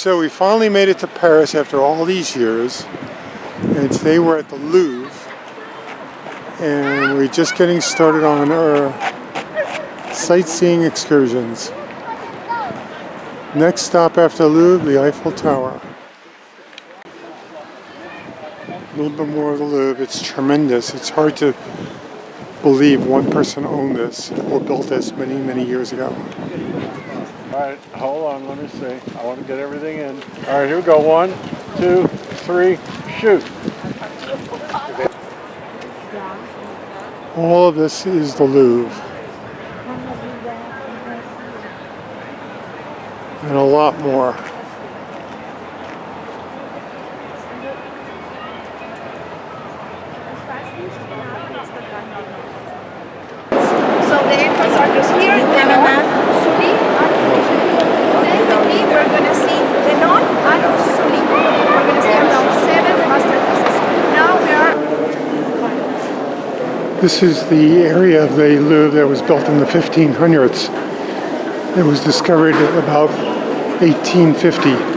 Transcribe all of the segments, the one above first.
So we finally made it to Paris after all these years, and today we're at the Louvre, and we're just getting started on our sightseeing excursions. Next stop after the Louvre, the Eiffel Tower. A little bit more of the Louvre. It's tremendous. It's hard to believe one person owned this or built this many, many years ago. All right, hold on, let me see. I want to get everything in. All right, here we go. 1, 2, 3, shoot. All of this is the Louvre. And a lot more. So the entrance are just here, then we're going to see the non and Sully. We're going to see about 7 masterpieces. Now we are. This is the area of the Louvre that was built in the 1500s. It was discovered about 1850.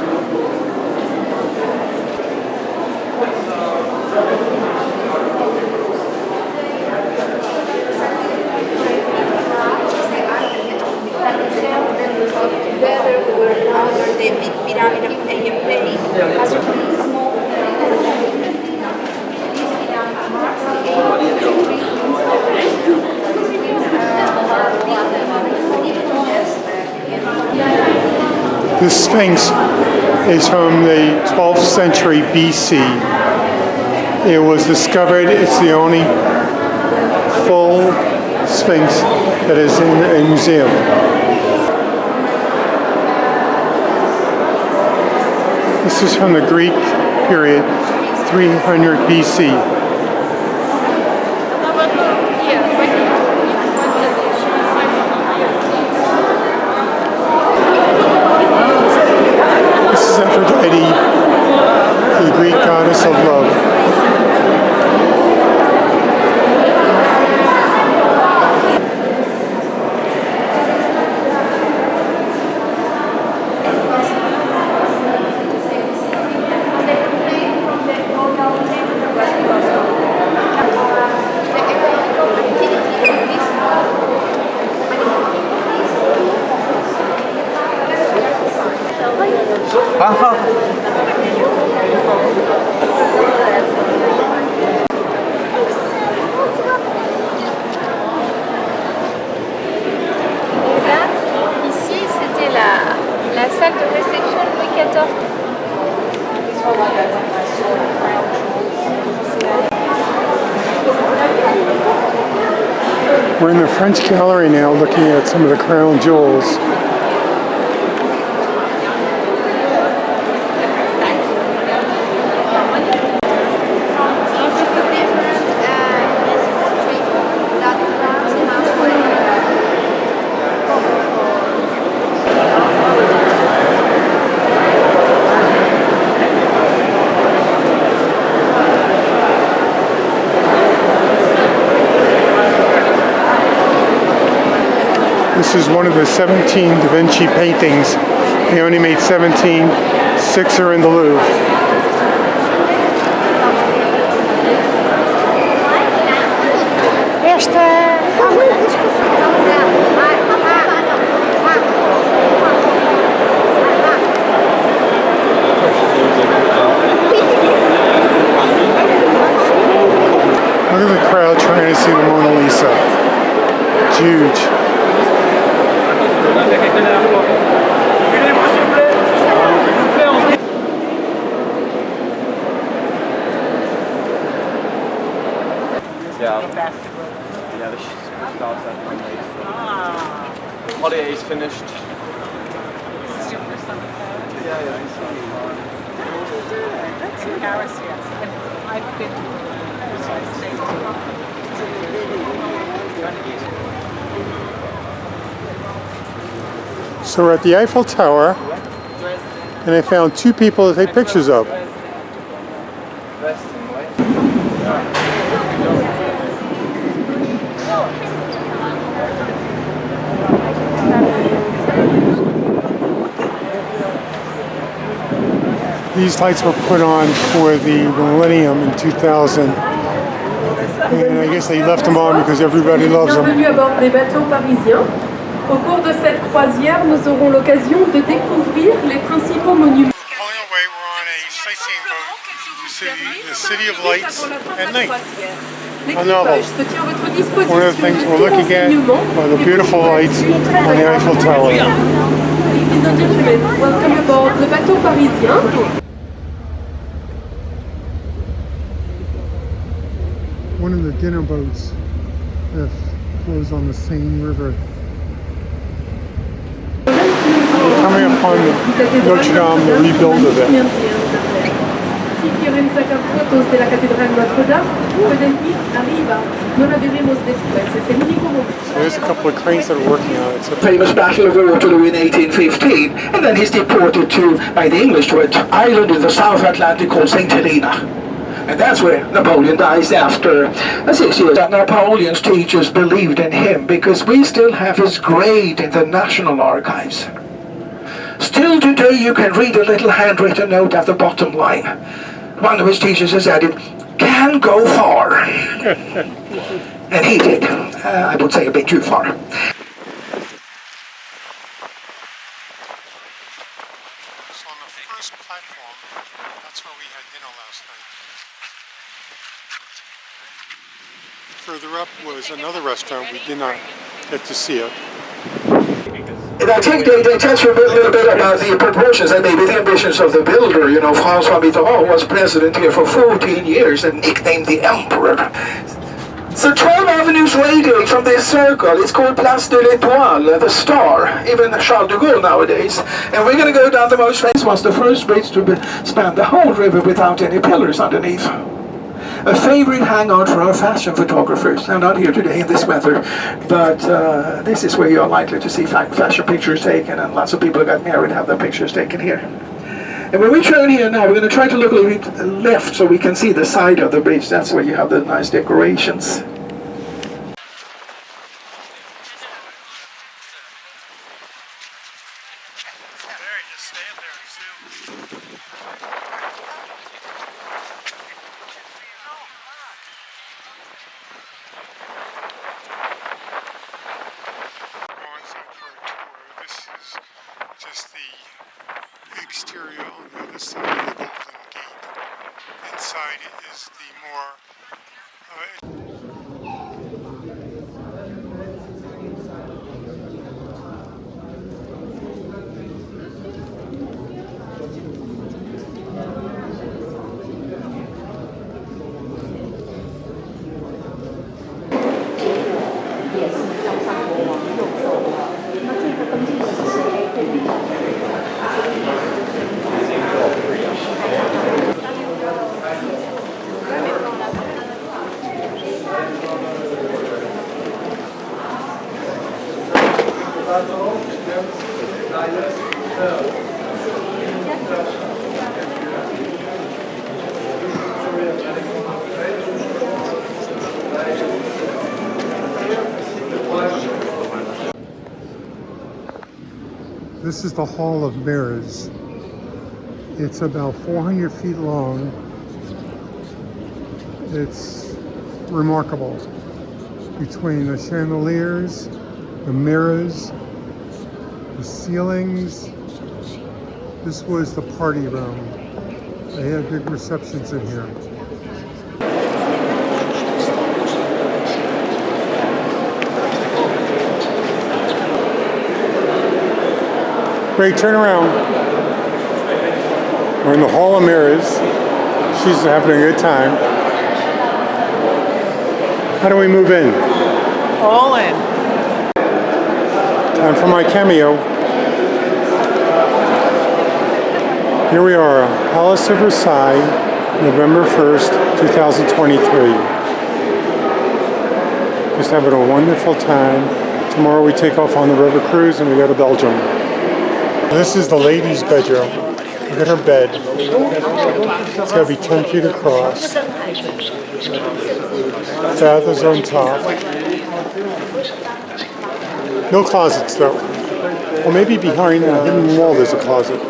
The Sphinx is from the 12th century BC. It was discovered, it's the only full Sphinx that is in a museum. This is from the Greek period, 300 BC. Aphrodite, the Greek goddess of love. La salle de réception de Louis XIV. We're in the French gallery now looking at some of the crown jewels. This is one of the 17 Da Vinci paintings. They only made 17, 6 are in the Louvre. Look at the crowd trying to see the Mona Lisa. It's huge. Yeah, the starts at Monday. Holiday is finished. This is your first time in Paris? Yeah. That's in Paris, yes. And I've been So we're at the Eiffel Tower, and I found 2 people to take pictures of. These lights were put on for the millennium in 2000. And I guess they left them on because everybody loves them. Bienvenue à bord des bateaux parisiens. Au cours de cette croisière, nous aurons l'occasion de découvrir les principaux monuments. Pulling away, we're on a sightseeing boat, the city of lights at night. L'équipage se tient à votre disposition. One of the things we're looking at are the beautiful lights on the Eiffel Tower. Ladies and gentlemen, welcome aboard the bateau parisien. One of the dinner boats that flows on the Seine River. Coming upon Notre Dame, the rebuild of it. De la cathédrale Notre-Dame, arriva, non avremo después. There's a couple of cranes that are working on it. So Famous Battle of Waterloo in 1815, and then he's deported by the English to an island in the South Atlantic called St. Helena. And that's where Napoleon dies after 6 years. And Napoleon's teachers believed in him because we still have his grade in the National Archives. Still today you can read a little handwritten note at the bottom line. One of his teachers has added, "Can go far." And he did. I would say a bit too far. on the first platform, that's where we had dinner last night. Further up was another restaurant. We did not get to see it. And I think they tell you a little bit about the proportions and maybe the ambitions of the builder. You know, François Mitterrand was president here for 14 years and nicknamed the Emperor. So 12 avenues radiate from this circle. It's called Place de l'Étoile, the star, even Charles de Gaulle nowadays. And we're going to go down the most famous was the first bridge to span the whole river without any pillars underneath. A favorite hangout for our fashion photographers. Now, not here today in this weather, but this is where you're likely to see fashion pictures taken, and lots of people who got married have their pictures taken here. And when we turn here now, we're going to try to look a little bit left so we can see the side of the bridge. That's where you have the nice decorations. Just the exterior on the other side of the Golden Gate. Inside is the more This is the Hall of Mirrors. It's about 400 feet long. It's remarkable. Between the chandeliers, the mirrors, the ceilings, this was the party room. They had big receptions in here. Ray, turn around. We're in the Hall of Mirrors. She's having a good time. How do we move in? All in. Time for my cameo. Here we are, Palace of Versailles, November 1st, 2023. Just having a wonderful time. Tomorrow we take off on the river cruise and we go to Belgium. This is the ladies' bedroom. Look at her bed. It's got to be 10 feet across. Feathers on top. No closets though. Well, maybe behind a hidden wall there's a closet.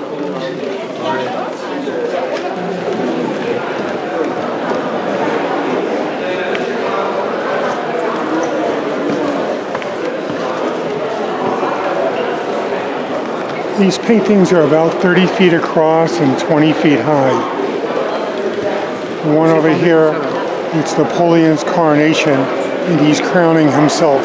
These paintings are about 30 feet across and 20 feet high. The one over here, it's Napoleon's coronation, and he's crowning himself.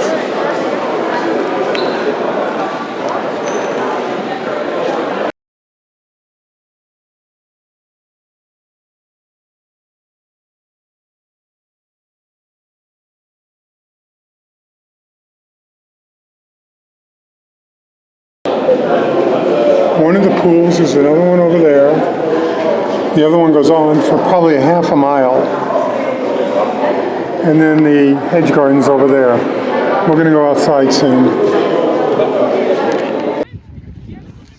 One of the pools is another one over there. The other one goes on for probably a half a mile. And then the hedge garden's over there. We're going to go outside soon.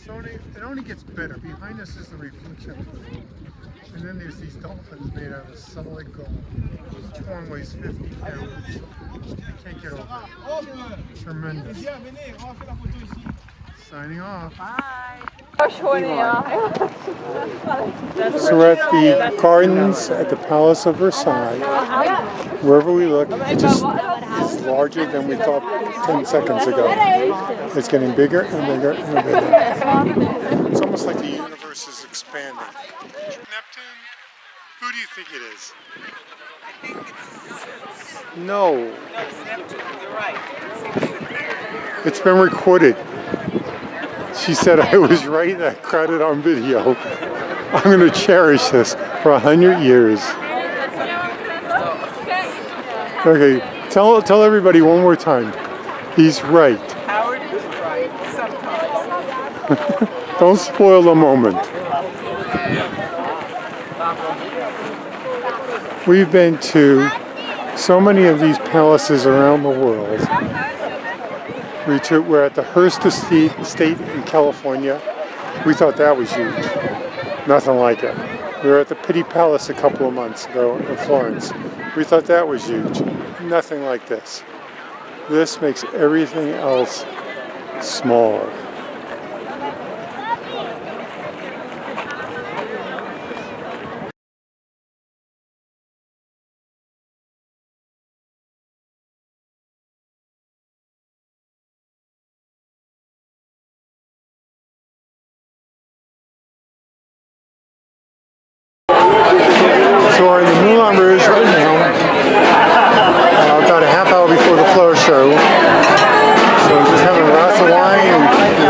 So it only gets better. Behind us is the reflection. And then there's these dolphins made out of solid gold. Each one weighs 50 pounds. I can't get over it. Tremendous. Signing off. So we're at the gardens at the Palace of Versailles. Wherever we look, it just is larger than we thought 10 seconds ago. It's getting bigger and bigger and bigger. It's almost like the universe is expanding. Neptune? Who do you think it is? I think it's No. no, it's Neptune. You're right. It's been recorded. She said I was right and I caught it on video. I'm going to cherish this for 100 years. Okay, tell everybody one more time. He's right. Howard is right sometimes. Don't spoil the moment. We've been to so many of these palaces around the world. We're at the Hearst Estate in California. We thought that was huge. Nothing like it. We were at the Pitti Palace a couple of months ago in Florence. We thought that was huge. Nothing like this. This makes everything else smaller. So we're in the Moulin Rouge right now, about a half hour before the flower show. So just having lots of wine and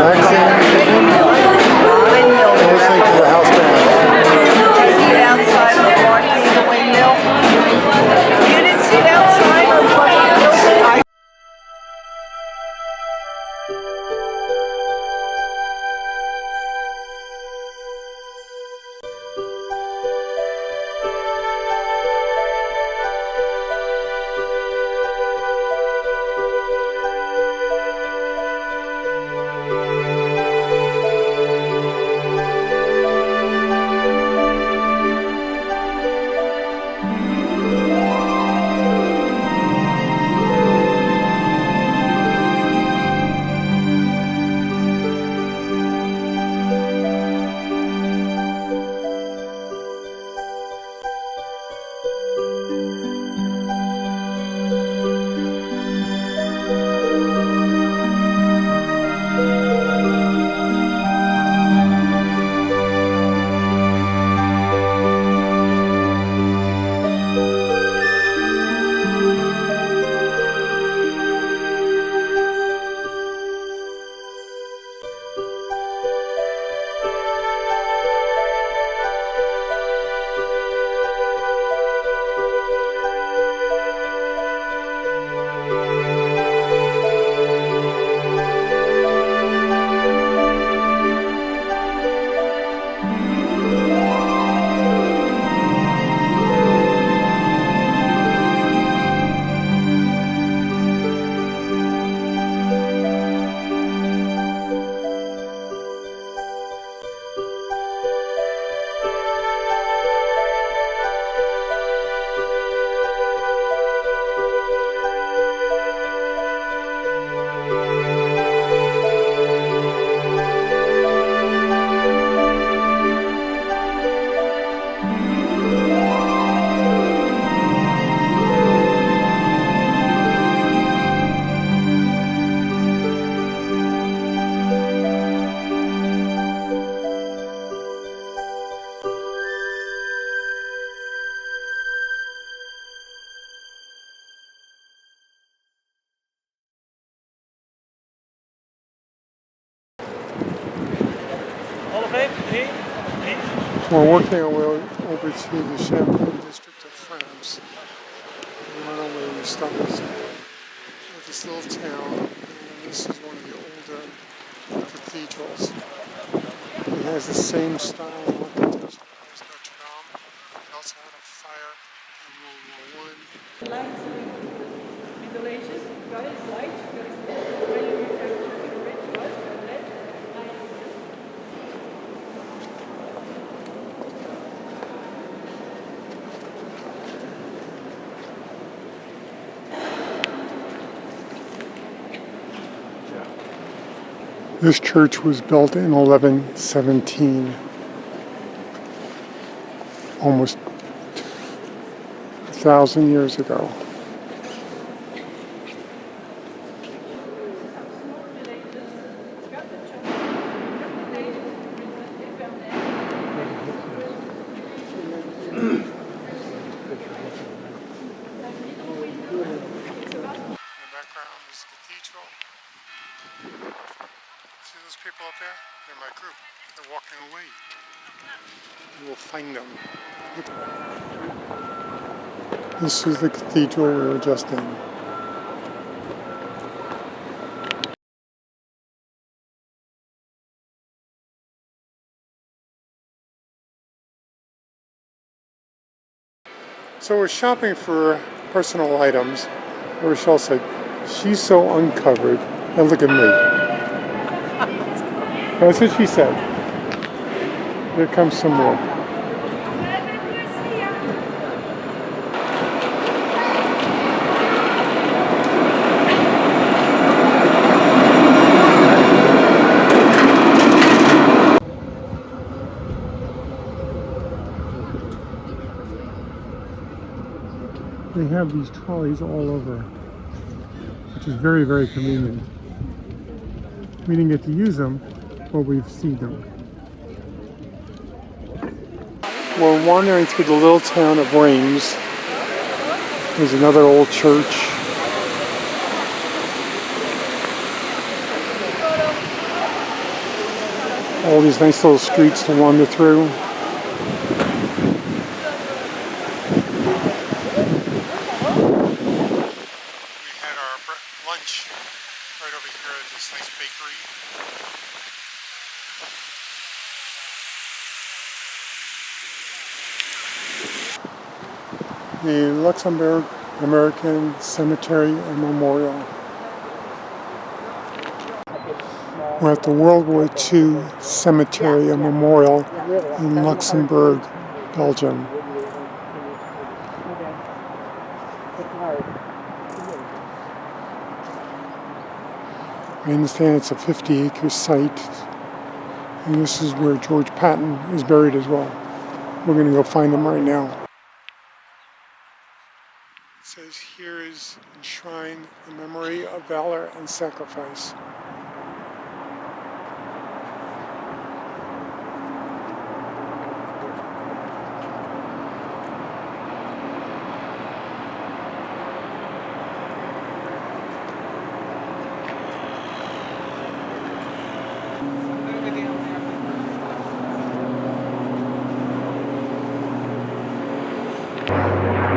We're working our way over to the Champagne district of France. And not only we stop at this little town, and this is one of the older cathedrals. It has the same style of architecture as Notre Dame. It also had a fire in World War I. Light, Middle Ages, got it, light, when you return to the rich was, red, This church was built in 1117, almost 1,000 years ago. See those people up there? They're my group. They're walking away. You will find them. This is the cathedral we were just in. So we're shopping for personal items. Rochelle said, she's so uncovered. And look at me. That's what she said. Here comes some more. They have these trolleys all over, which is very, very convenient. We didn't get to use them, but we've seen them. We're wandering through the little town of Reims. There's another old church. All these nice little streets to wander through. Lunch right over here at this nice bakery. The Luxembourg American Cemetery and Memorial. We're at the World War II Cemetery and Memorial in Luxembourg, Belgium. I understand it's a 50-acre site, and this is where George Patton is buried as well. We're going to go find him right now. It says, here is enshrined the memory of valor and sacrifice.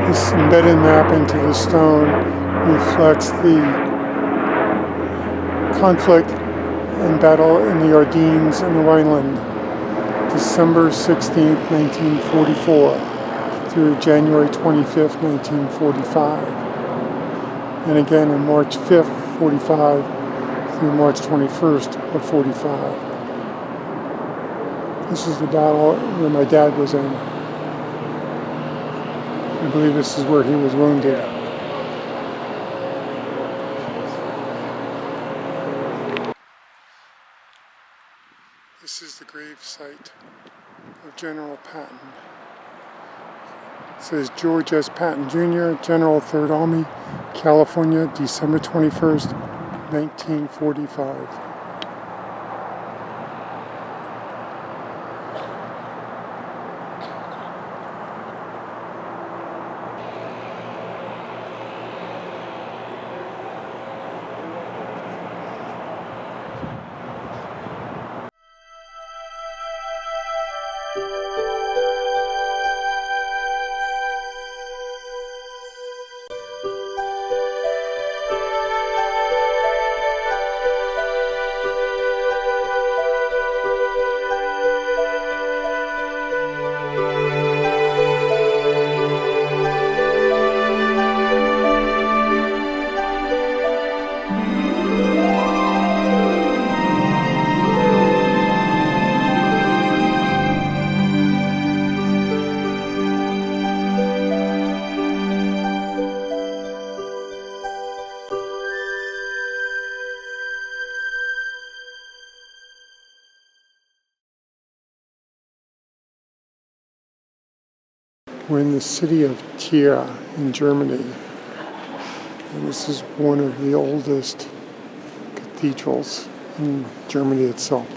This embedded map into the stone reflects the conflict and battle in the Ardennes and the Rhineland, December 16, 1944 through January 25, 1945, and again on March 5th, 45 through March 21st of 45. This is the battle where my dad was in. I believe this is where he was wounded. This is the grave site of General Patton. It says George S. Patton Jr., General 3rd Army, California, December 21st, 1945. We're in the city of Trier in Germany, and this is one of the oldest cathedrals in Germany itself.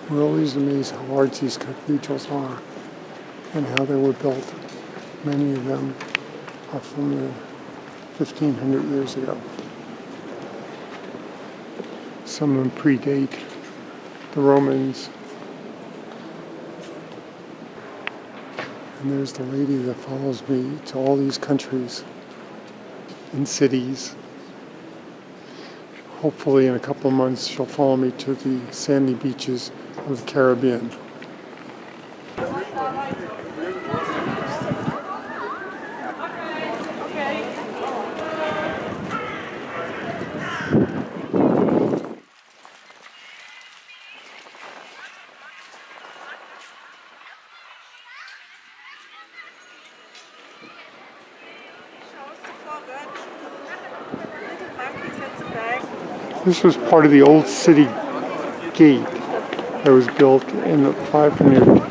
We're always amazed how large these cathedrals are and how they were built. Many of them are from the 1500 years ago. Some of them predate the Romans. And there's the lady that follows me to all these countries and cities. Hopefully in a couple of months she'll follow me to the sandy beaches of the Caribbean. This was part of the old city gate that was built in the 500. And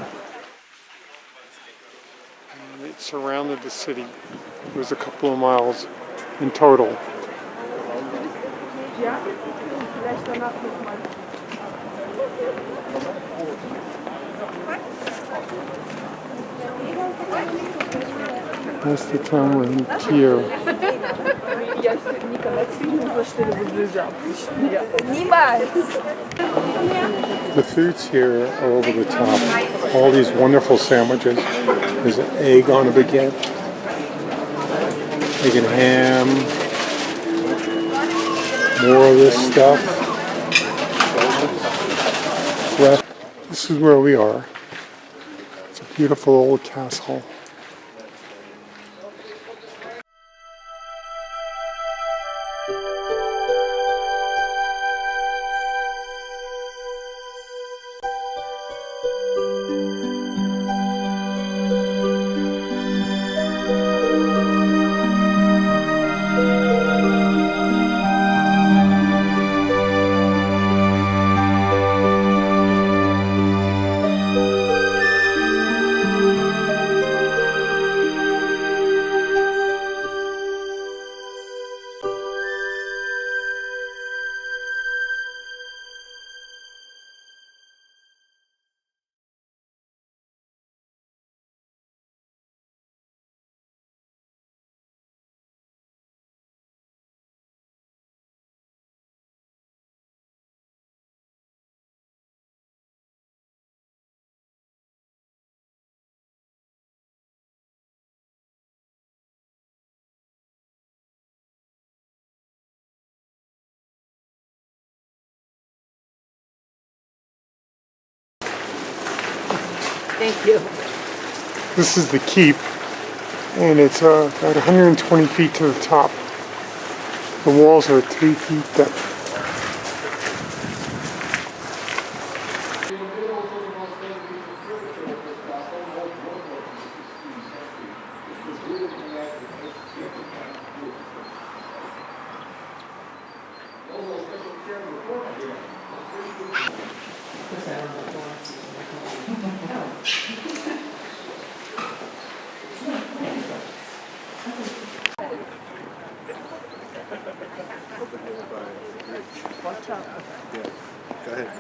it surrounded the city. It was a couple of miles in total. That's the town we're in Trier. The foods here are over the top. All these wonderful sandwiches. There's an egg on a baguette, egg and ham, more of this stuff. This is where we are. It's a beautiful old castle. Thank you. This is the keep, and it's about 120 feet to the top. The walls are 3 feet thick. Go ahead.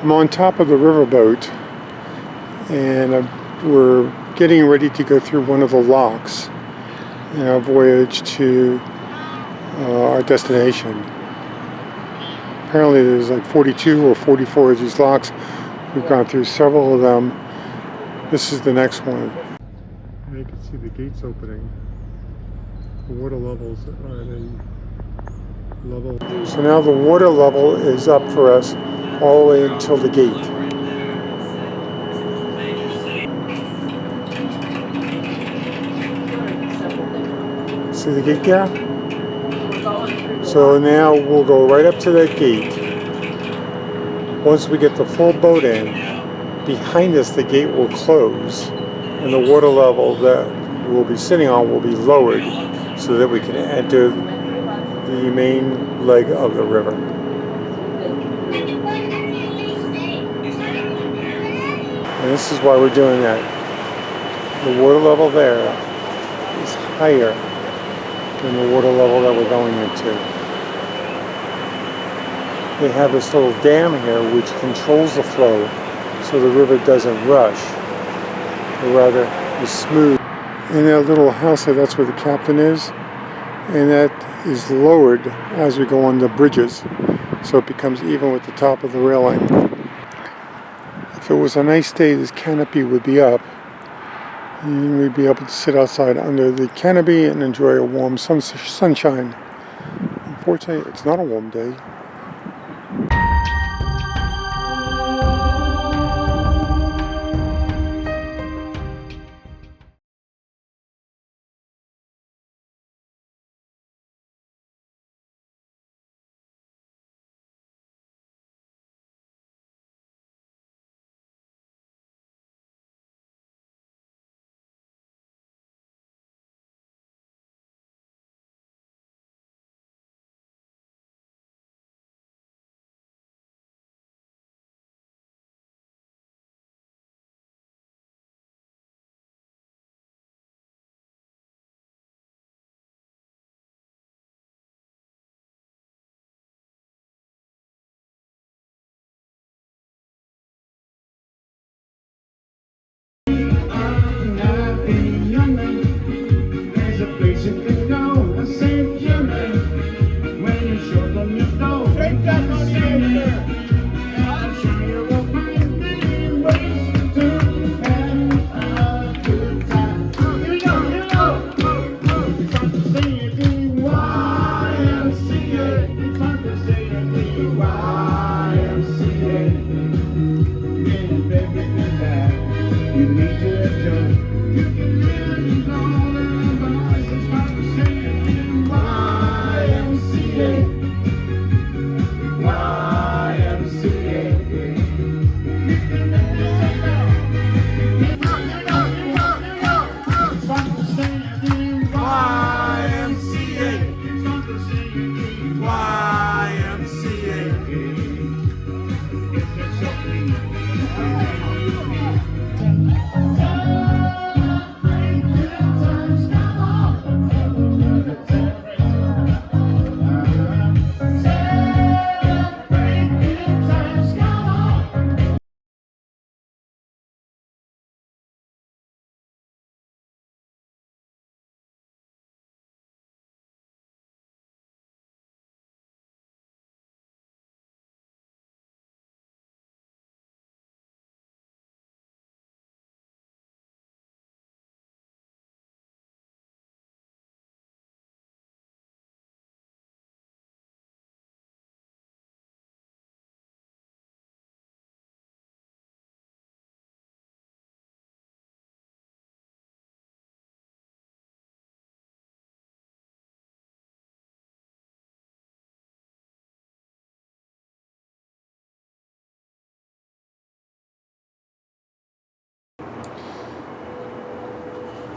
I'm on top of the riverboat, and we're getting ready to go through one of the locks in our voyage to our destination. Apparently there's like 42 or 44 of these locks. We've gone through several of them. This is the next one. And you can see the gates opening. The water levels are at a level. So now the water level is up for us all the way until the gate. See the gate there? So now we'll go right up to that gate. Once we get the full boat in, behind us the gate will close and the water level that we'll be sitting on will be lowered so that we can enter the main leg of the river. And this is why we're doing that. The water level there is higher than the water level that we're going into. They have this little dam here which controls the flow so the river doesn't rush, or rather is smooth. In that little house there, that's where the captain is, and that is lowered as we go on the bridges, so it becomes even with the top of the railing. If it was a nice day, this canopy would be up, and we'd be able to sit outside under the canopy and enjoy a warm sunshine. Unfortunately, it's not a warm day.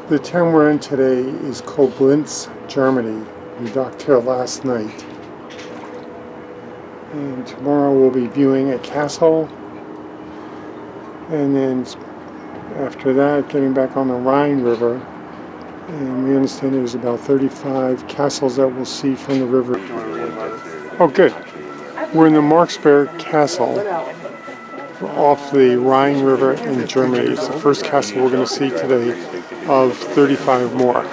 The town we're in today is Koblenz, Germany. We docked here last night. And tomorrow we'll be viewing a castle. And then after that, getting back on the Rhine River. And we understand there's about 35 castles that we'll see from the river. Oh, good. We're in the Marksberg Castle off the Rhine River in Germany. It's the first castle we're going to see today of 35 more.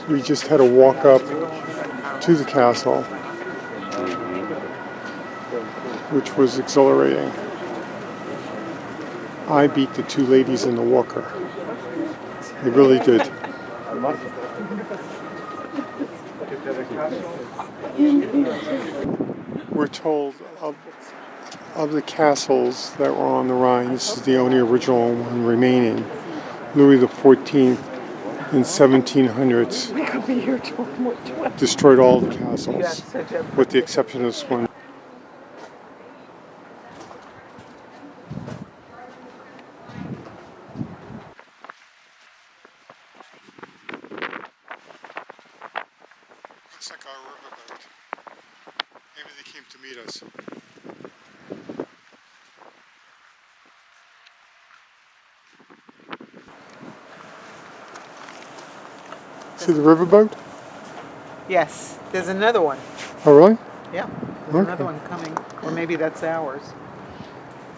We just had to walk up to the castle, which was exhilarating. I beat the two ladies in the walker. They really did. We're told of the castles that were on the Rhine, this is the only original one remaining. Louis XIV in 1700s destroyed all the castles, with the exception of this one. Looks like our riverboat. Maybe they came to meet us. See the riverboat? Yes, there's another one. Oh, really? Yeah, there's another one coming. Or maybe that's ours.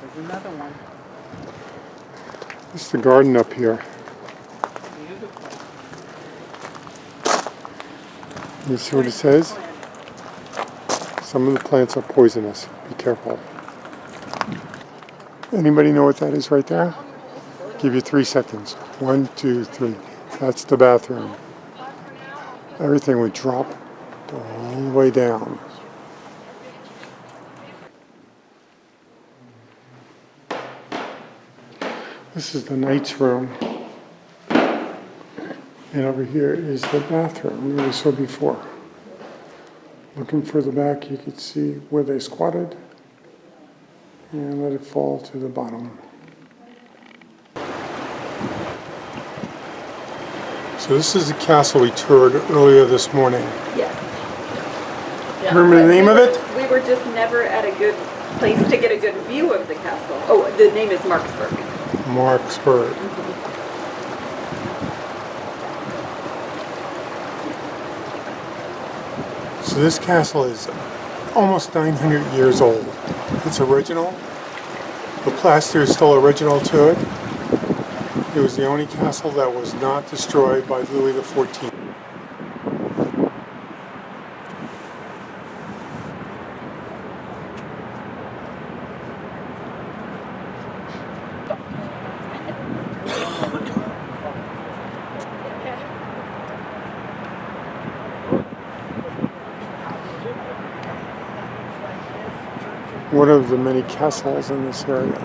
There's another one. This is the garden up here. Beautiful. You see what it says? Some of the plants are poisonous. Be careful. Anybody know what that is right there? Give you 3 seconds. 1, 2, 3. That's the bathroom. Everything would drop all the way down. This is the knight's room. And over here is the bathroom that we saw before. Looking further back, you could see where they squatted and let it fall to the bottom. So this is the castle we toured earlier this morning. Yes. Remember the name of it? We were just never at a good place to get a good view of the castle. Oh, the name is Marksburg. Marksburg. So this castle is almost 900 years old. It's original. The plaster is still original to it. It was the only castle that was not destroyed by Louis XIV. One of the many castles in this area.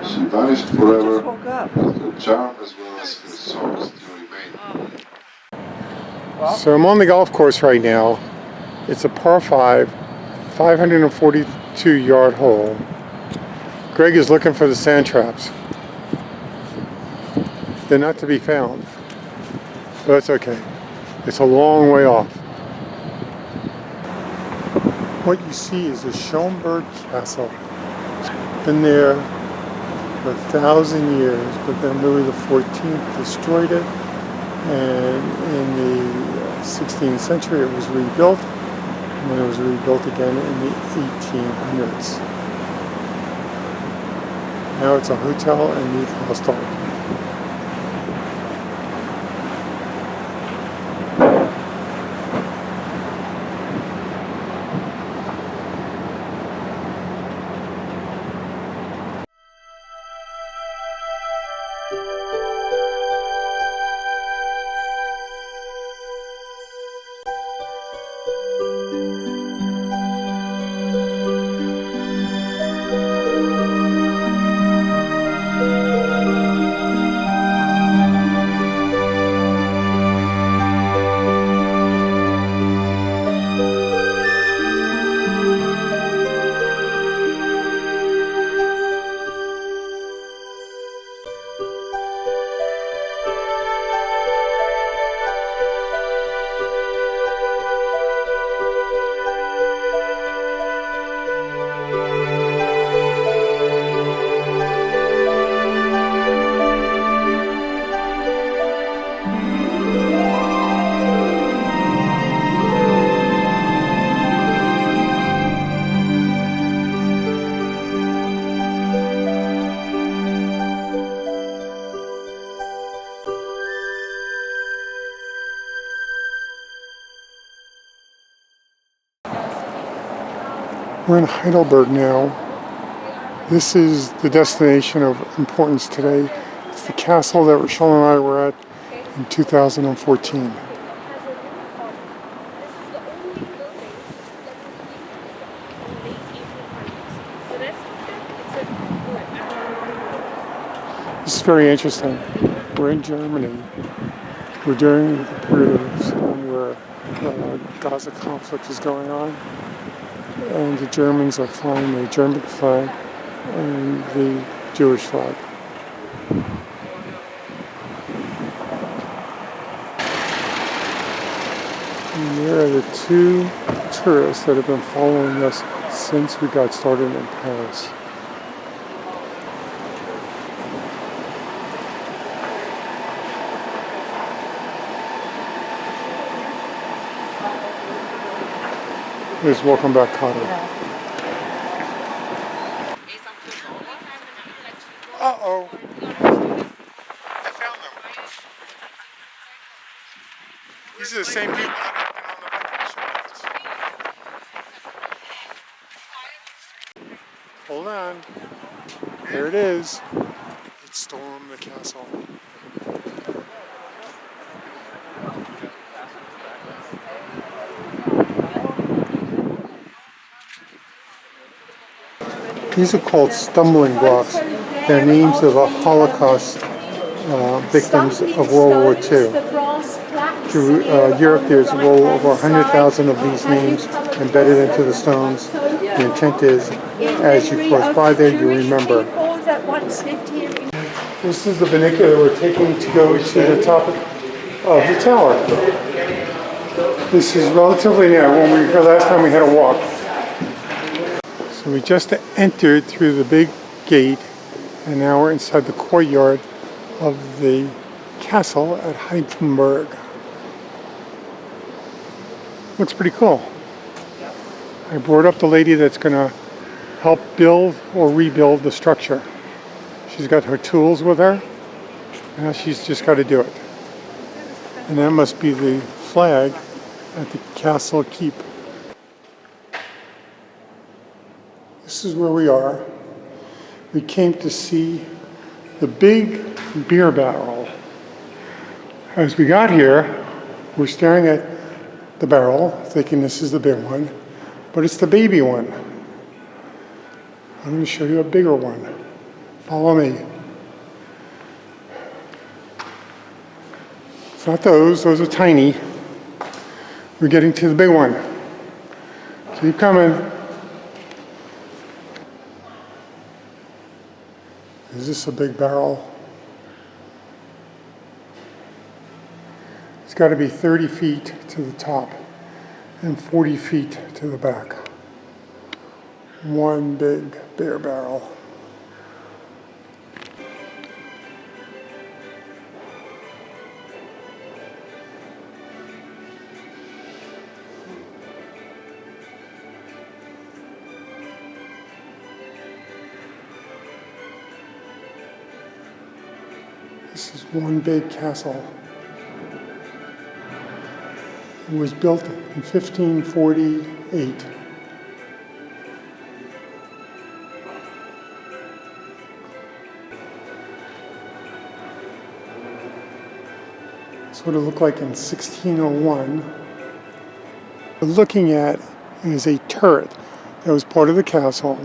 She vanished forever, but her charm as well as her soul still remain. So I'm on the golf course right now. It's a par 5, 542-yard hole. Greg is looking for the sand traps. They're not to be found, but it's okay. It's a long way off. What you see is the Schönberg Castle. It's been there for 1,000 years, but then Louis XIV destroyed it, and in the 16th century it was rebuilt, and then it was rebuilt again in the 1800s. Now it's a hotel and youth hostel. We're in Heidelberg now. This is the destination of importance today. It's the castle that Rochelle and I were at in 2014. This is very interesting. We're in Germany. We're during the period of time where the Gaza conflict is going on, and the Germans are flying the German flag and the Jewish flag. And there are the two tourists that have been following us since we got started in Paris. Please welcome back, Carter. Uh-oh. I found them. These are the same people that have been on the Viking ship. Hold on. There it is. It stormed the castle. These are called stumbling blocks. They're names of Holocaust victims of World War II. Through Europe, there's well over 100,000 of these names embedded into the stones. The intent is, as you cross by there, you remember. This is the vernacular we're taking to go to the top of the tower. This is relatively near. When we were here last time, we had a walk. So we just entered through the big gate, and now we're inside the courtyard of the castle at Heidelberg. Looks pretty cool. I brought up the lady that's going to help build or rebuild the structure. She's got her tools with her. Now she's just got to do it. And that must be the flag at the castle keep. This is where we are. We came to see the big beer barrel. As we got here, we're staring at the barrel, thinking this is the big one, but it's the baby one. I'm going to show you a bigger one. Follow me. It's not those are tiny. We're getting to the big one. Keep coming. Is this a big barrel? It's got to be 30 feet to the top and 40 feet to the back. One big beer barrel. This is one big castle. It was built in 1548. That's what it looked like in 1601. What we're looking at is a turret that was part of the castle,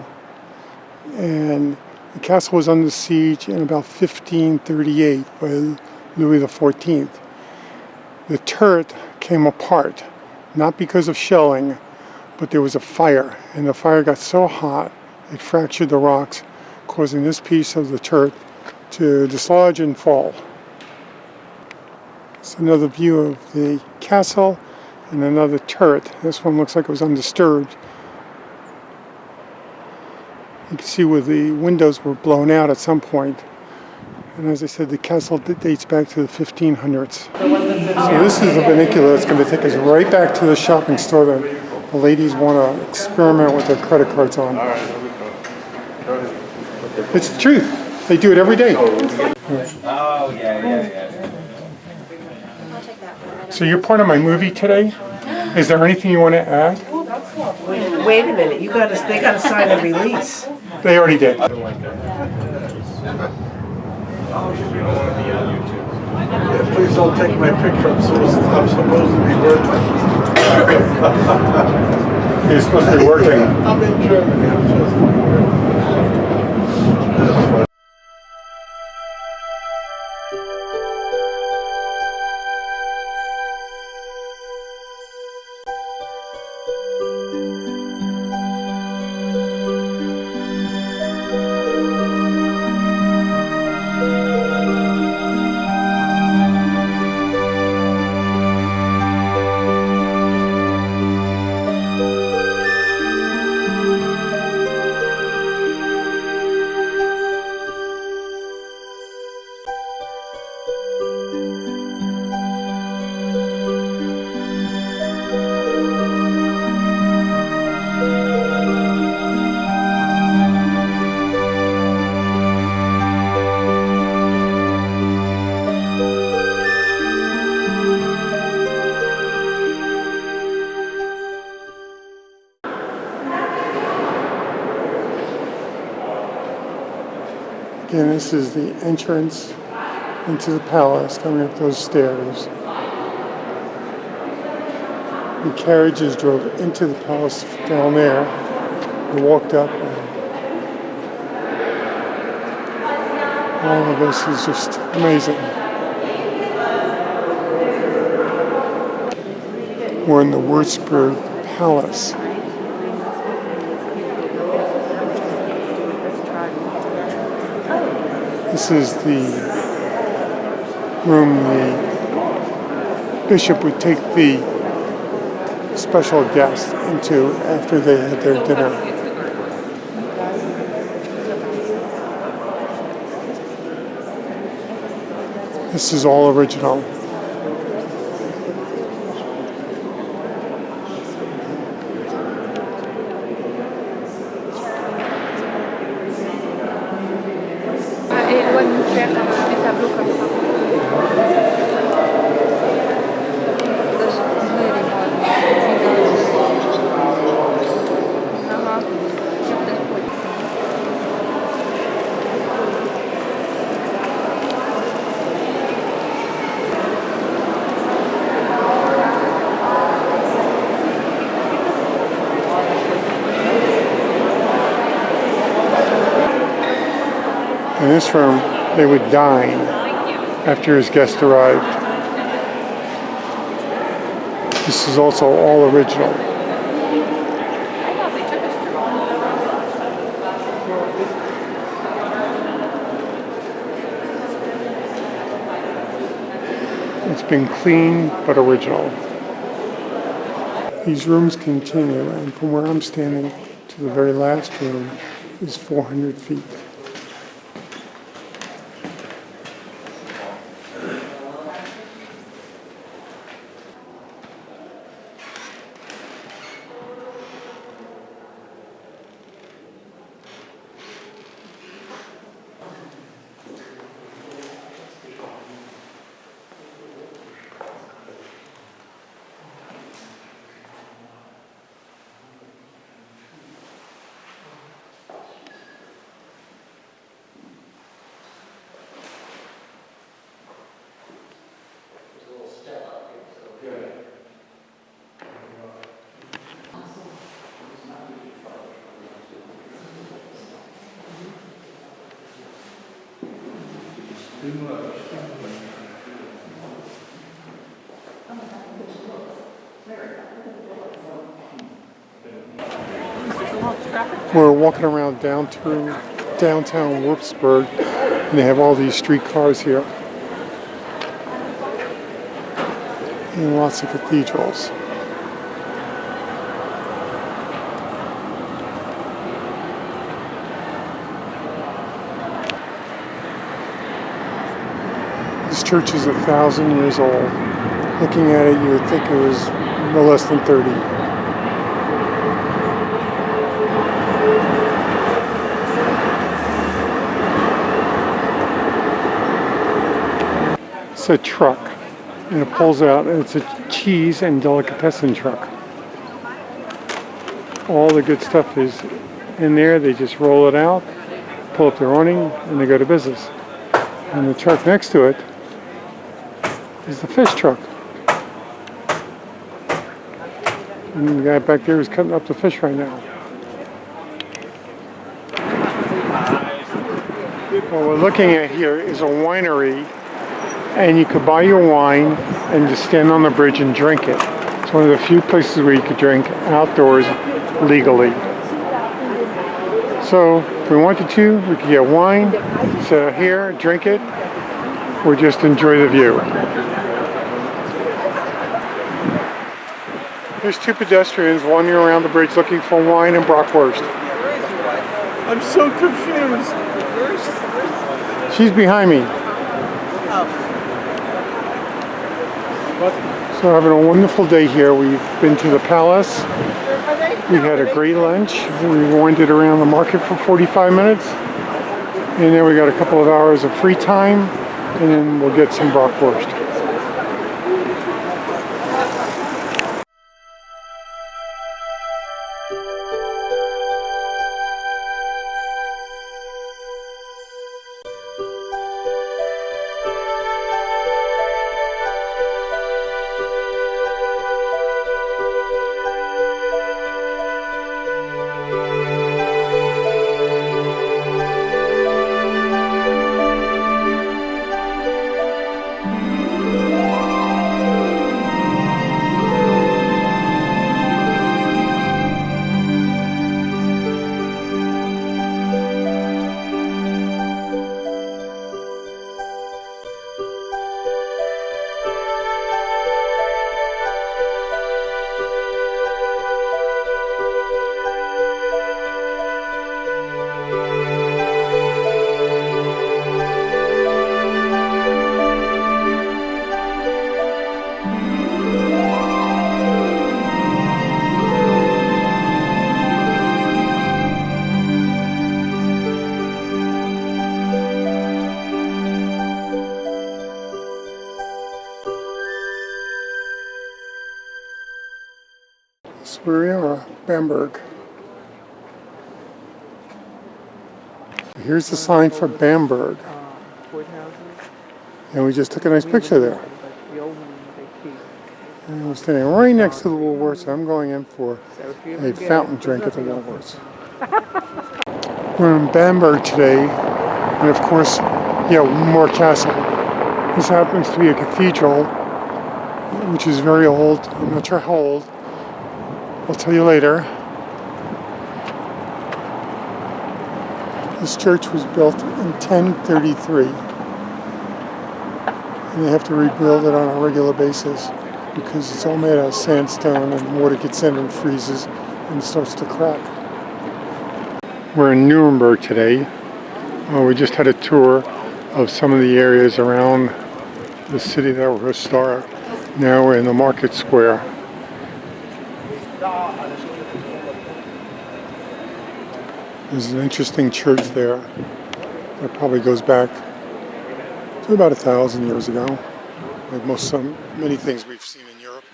and the castle was under siege in about 1538 by Louis XIV. The turret came apart, not because of shelling, but there was a fire, and the fire got so hot it fractured the rocks, causing this piece of the turret to dislodge and fall. It's another view of the castle and another turret. This one looks like it was undisturbed. You can see where the windows were blown out at some point. And as I said, the castle dates back to the 1500s. So this is a vernacular that's going to take us right back to the shopping store that the ladies want to experiment with their credit cards on. All right, here we go. Go ahead. It's the truth. They do it every day. Oh, yeah. So you're part of my movie today. Is there anything you want to add? Wait a minute, they gotta sign a release. They already did. Please still taking my picture. I'm supposed to be working. You're supposed to be working. I'm in Germany. I'm supposed to be working. That's funny. Again, this is the entrance into the palace, coming up those stairs. The carriages drove into the palace down there. We walked up, and all of this is just amazing. We're in the Würzburg Palace. This is the room the bishop would take the special guest into after they had their dinner. This is all original. Et elle doit nous faire des tableaux comme ça. In this room, they would dine after his guest arrived. This is also all original. It's been clean but original. These rooms continue, and from where I'm standing to the very last room is 400 feet. We're walking around downtown Würzburg, and they have all these streetcars here and lots of cathedrals. This church is 1,000 years old. Looking at it, you would think it was no less than 30. It's a truck, and it pulls out, and it's a cheese and delicatessen truck. All the good stuff is in there. They just roll it out, pull up their awning, and they go to business. And the truck next to it is the fish truck. And the guy back there is cutting up the fish right now. What we're looking at here is a winery, and you could buy your wine and just stand on the bridge and drink it. It's one of the few places where you could drink outdoors legally. So if we wanted to, we could get wine, sit out here, drink it, or just enjoy the view. There's two pedestrians wandering around the bridge looking for wine and bratwurst. I'm so confused. She's behind me. So having a wonderful day here. We've been to the palace. We had a great lunch. We wandered around the market for 45 minutes. And then we got a couple of hours of free time. And then we'll get some bratwurst. So where we are, Bamberg. Here's the sign for Bamberg. And we just took a nice picture there. And we're standing right next to the Woolworths. So I'm going in for a fountain drink at the Woolworths. We're in Bamberg today. And of course, yeah, one more castle. This happens to be a cathedral, which is very old. I'm not sure how old. I'll tell you later. This church was built in 1033. And they have to rebuild it on a regular basis because it's all made out of sandstone and water gets in and freezes and starts to crack. We're in Nuremberg today. We just had a tour of some of the areas around the city that were historic. Now we're in the market square. There's an interesting church there that probably goes back to about 1,000 years ago. Like many things we've seen in Europe.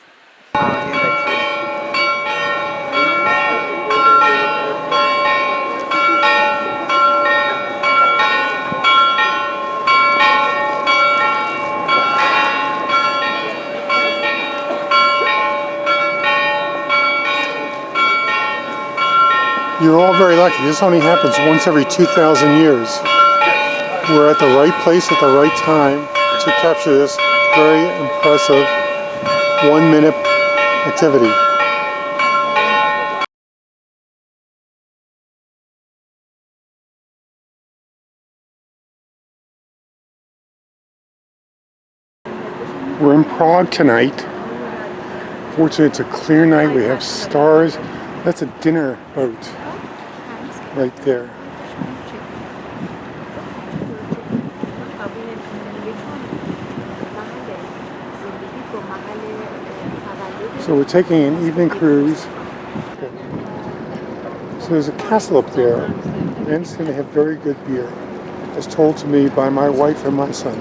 You're all very lucky. This only happens once every 2,000 years. We're at the right place at the right time to capture this very impressive 1-minute activity. We're in Prague tonight. Fortunately, it's a clear night. We have stars. That's a dinner boat right there. So we're taking an evening cruise. So there's a castle up there. I understand they have very good beer, as told to me by my wife and my son.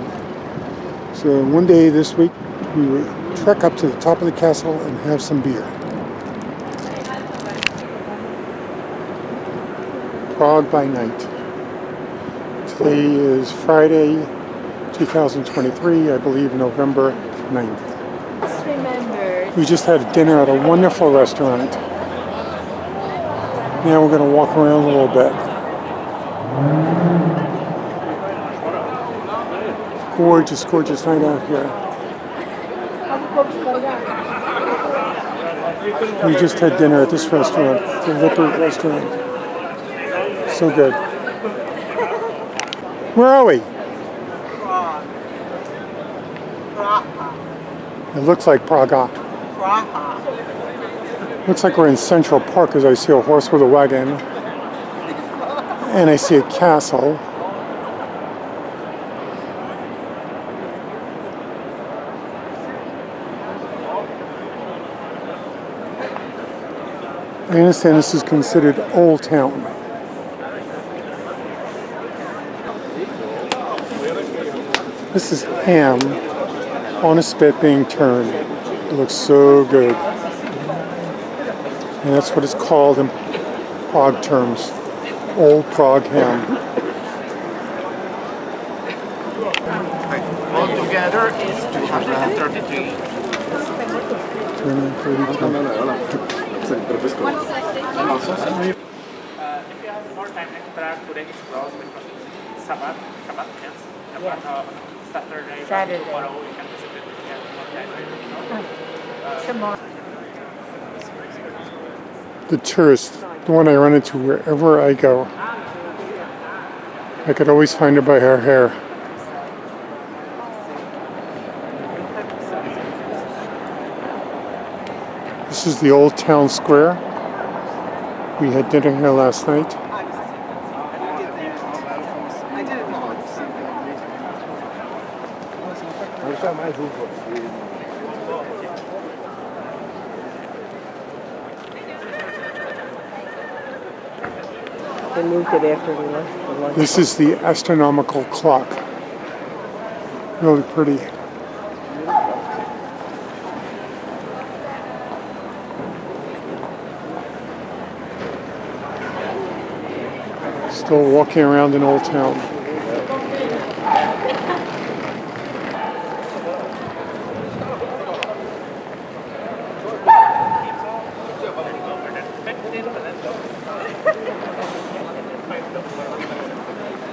So one day this week, we will trek up to the top of the castle and have some beer. Prague by night. Today is Friday, 2023, I believe November 9th. Just remember. We just had dinner at a wonderful restaurant. Now we're going to walk around a little bit. Gorgeous, gorgeous night out here. We just had dinner at this restaurant, the Lippert restaurant. So good. Where are we? It looks like Prague. Looks like we're in Central Park as I see a horse with a wagon. And I see a castle. I understand this is considered Old Town. This is ham on a spit being turned. It looks so good. And that's what it's called in Prague terms. Old Prague ham. Altogether is 233. 232. If you have more time in Prague, today is closed because it's Sabbath, yes. Saturday, tomorrow we can visit it again. More time, The tourist, the one I run into wherever I go. I could always find her by her hair. This is the old town square. We had dinner here last night. They moved it after we left for lunch. This is the astronomical clock. Really pretty. Still walking around in Old Town.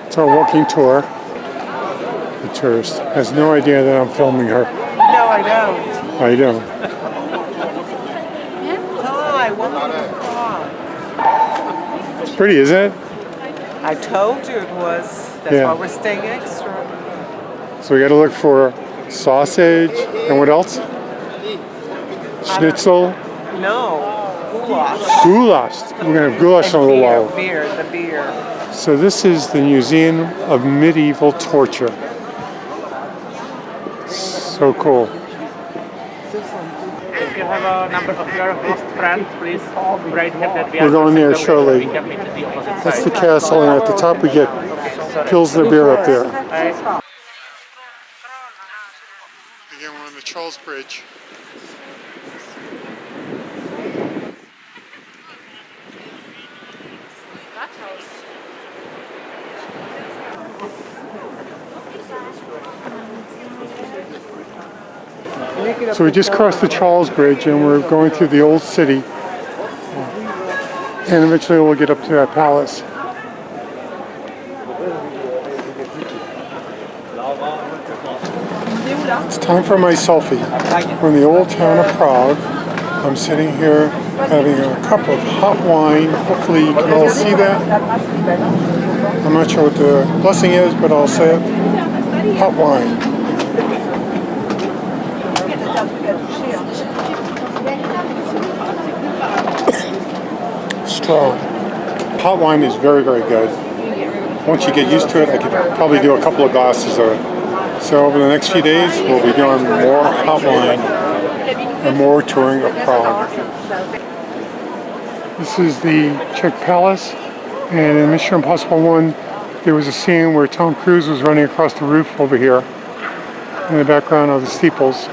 It's our walking tour. The tourist has no idea that I'm filming her. No, I don't. I don't. Hi, welcome to Prague. It's pretty, isn't it? I told you it was. That's Yeah. why we're staying extra. So we got to look for sausage and what else? Schnitzel, No, goulash. goulash. We're gonna have goulash in a little while. Beer, the beer. So this is the Museum of Medieval Torture. So cool. if you have a number of your close friends, please write him that we are We're going there passing shortly. We can meet at the opposite That's side. the castle, and at the top we get Pilsner beer up there. Right. Again, we're on the Charles Bridge. So we just crossed the Charles Bridge and we're going through the old city. And eventually we'll get up to that palace. It's time for my selfie. We're in the old town of Prague. I'm sitting here having a cup of hot wine. Hopefully you can all see that. I'm not sure what the blessing is, but I'll say it. Hot wine. Strong. Hot wine is very, very good. Once you get used to it, I could probably do a couple of glasses of it. So over the next few days, we'll be doing more hot wine and more touring of Prague. This is the Czech Palace, and in Mission Impossible 1, there was a scene where Tom Cruise was running across the roof over here. In the background are the steeples.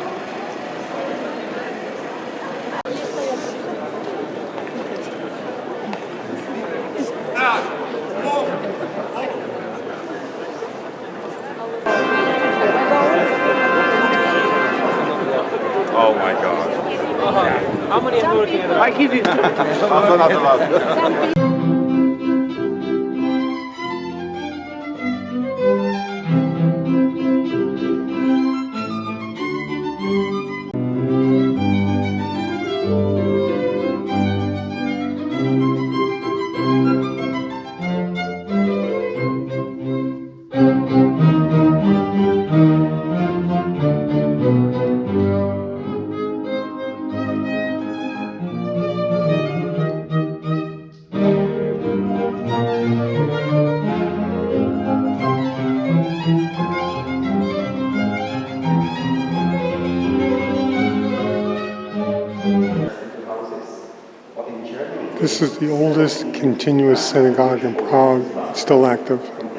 This is the oldest continuous synagogue in Prague, still active. And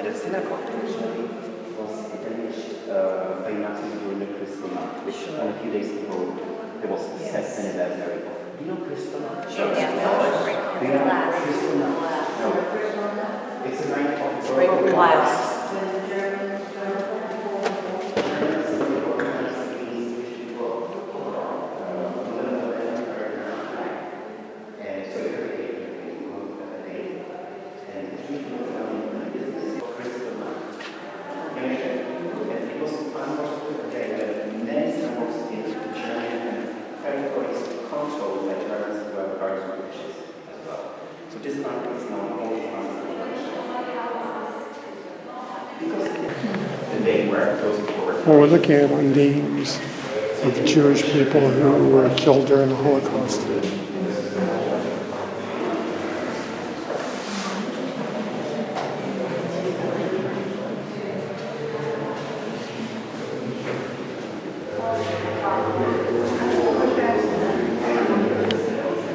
the synagogue originally was damaged by Nazis during the Kristallnacht, which a few days ago there was a set anniversary of. Do you know Kristallnacht? Do you know Kristallnacht? No. It's a night of broken glass. Well, we're looking at names of Jewish people who were killed during the Holocaust.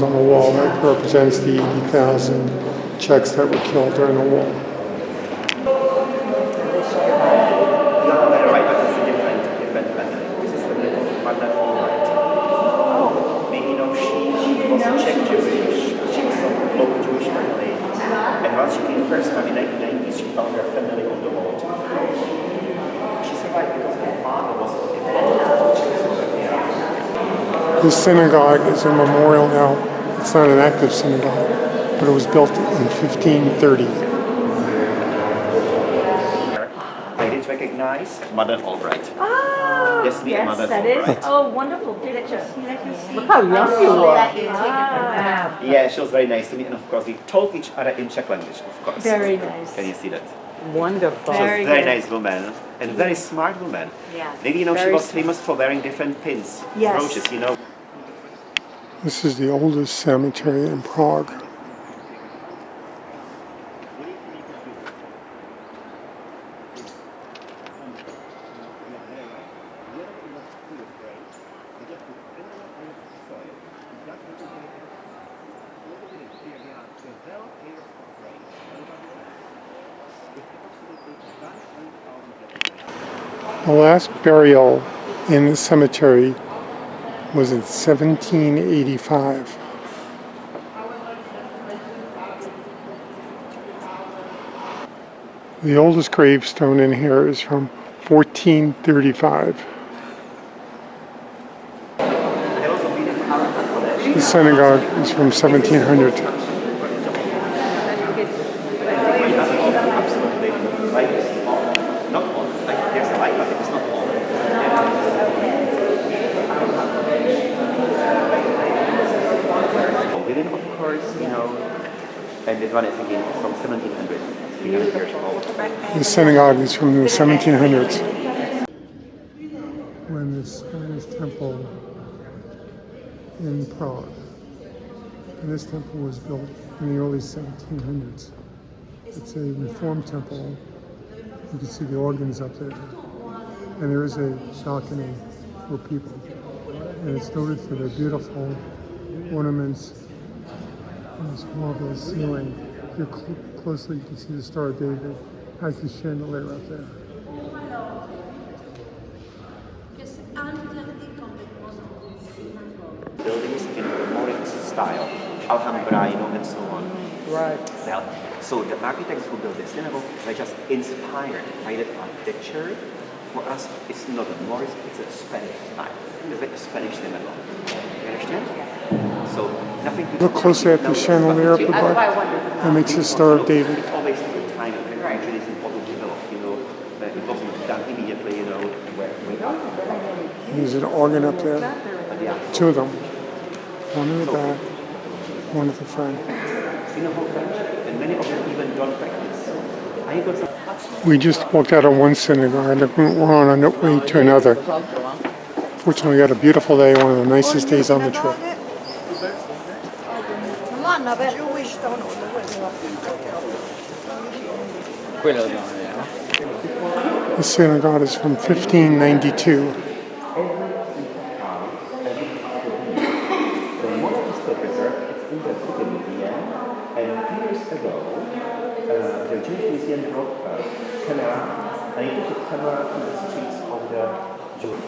On the wall, that represents the 80,000 Czechs that were killed during the war. This synagogue is a memorial now. It's not an active synagogue, but it was built in 1530. I did recognize Madame Albright. Oh, Yes, me and Madame that is. Albright. Oh, wonderful picture. Look how young you are. Yeah, she was very nice to me, and of course we told each other in Czech language, of course. Very nice. Can you see that? Wonderful. She was Very a very good. nice woman, and a very smart woman. Yes. Maybe, you know, she Very was smart. famous for wearing different pins, Yes. brooches, you know. This is the oldest cemetery in Prague. The last burial in the cemetery was in 1785. The oldest gravestone in here is from 1435. The synagogue is from 1700. Not all. Like, there's a light, but it's not all. Women, of course, you know, and this one is again from 1700. 300 years old. The synagogue is from the 1700s. When the Spanish temple in Prague. And this temple was built in the early 1700s. It's a reformed temple. You can see the organs up there. And there is a balcony for people. And it's noted for their beautiful ornaments and this marvelous ceiling. If you look closely, you can see the Star of David has the chandelier up there. Buildings in the Moorish style, Alhambra, you know, and so on. Right. Well, so the architects who built this synagogue were just inspired by that architecture. For us, it's not a Moorish, it's a Spanish style. It's like a Spanish synagogue. understand? So nothing to Look closely at the chandelier up above. That makes the Star of David. It's always the time when religion is important to develop, you know, but it wasn't done immediately, you know, There's an organ up there. Two of them. One in the back, one at the front. You know how French, and many of them even don't practice. I got some. We just walked out of one synagogue and we're on our way to another. Fortunately, we had a beautiful day, one of the nicest days on the trip. The synagogue is from 1592. The Jewish Museum brought a camera, and it took a camera to the streets of the Jews.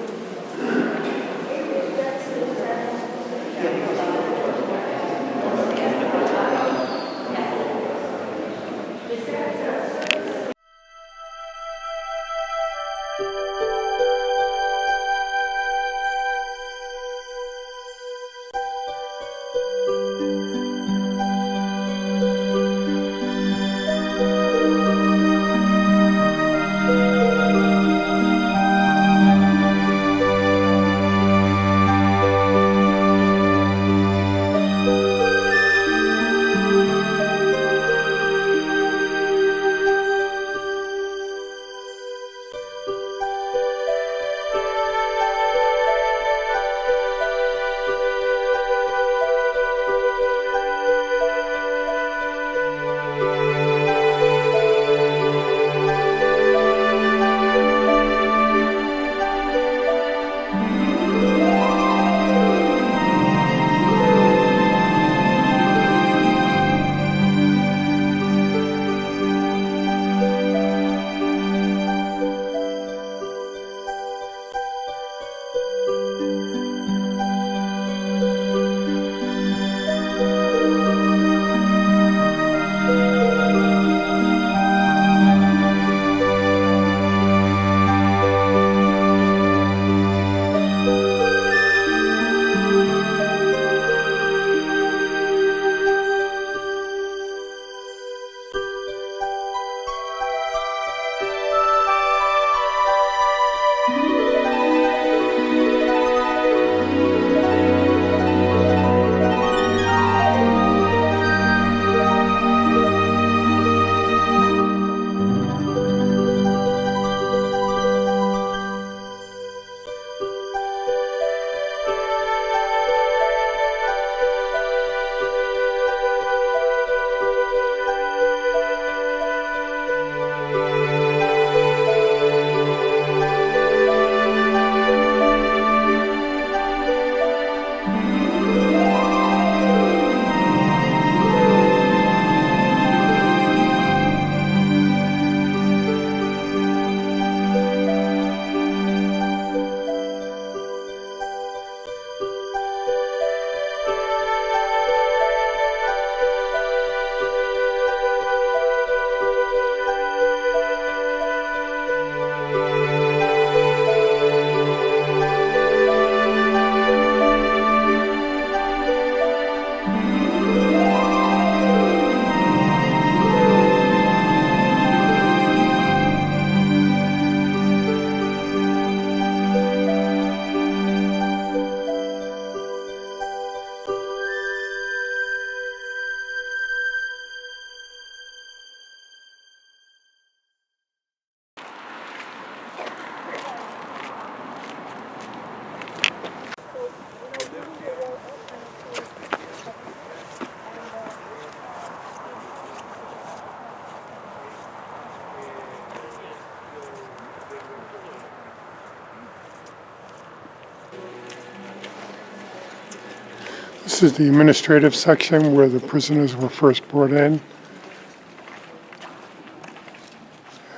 This is the administrative section where the prisoners were first brought in.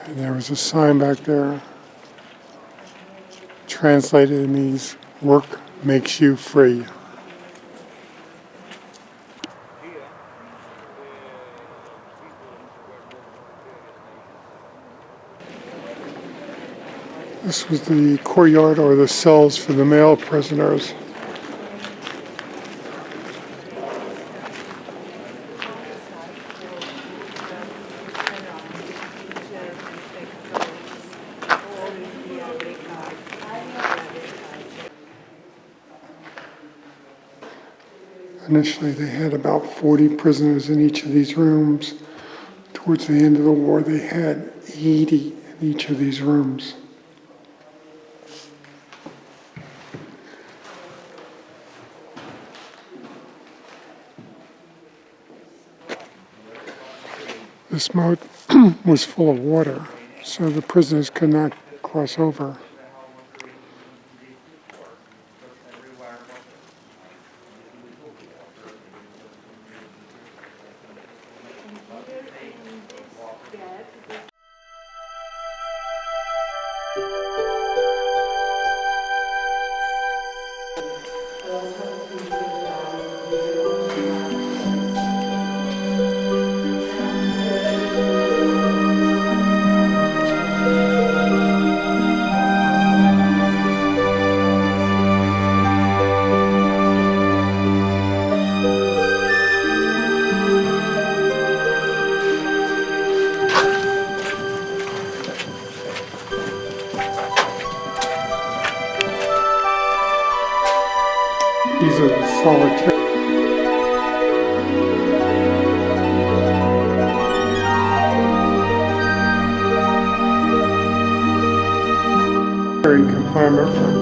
And there was a sign back there. Translated, it means work makes you free. This was the courtyard or the cells for the male prisoners. Initially, they had about 40 prisoners in each of these rooms. Towards the end of the war, they had 80 in each of these rooms. This moat was full of water, so the prisoners could not cross over. These are the solitary. Confinement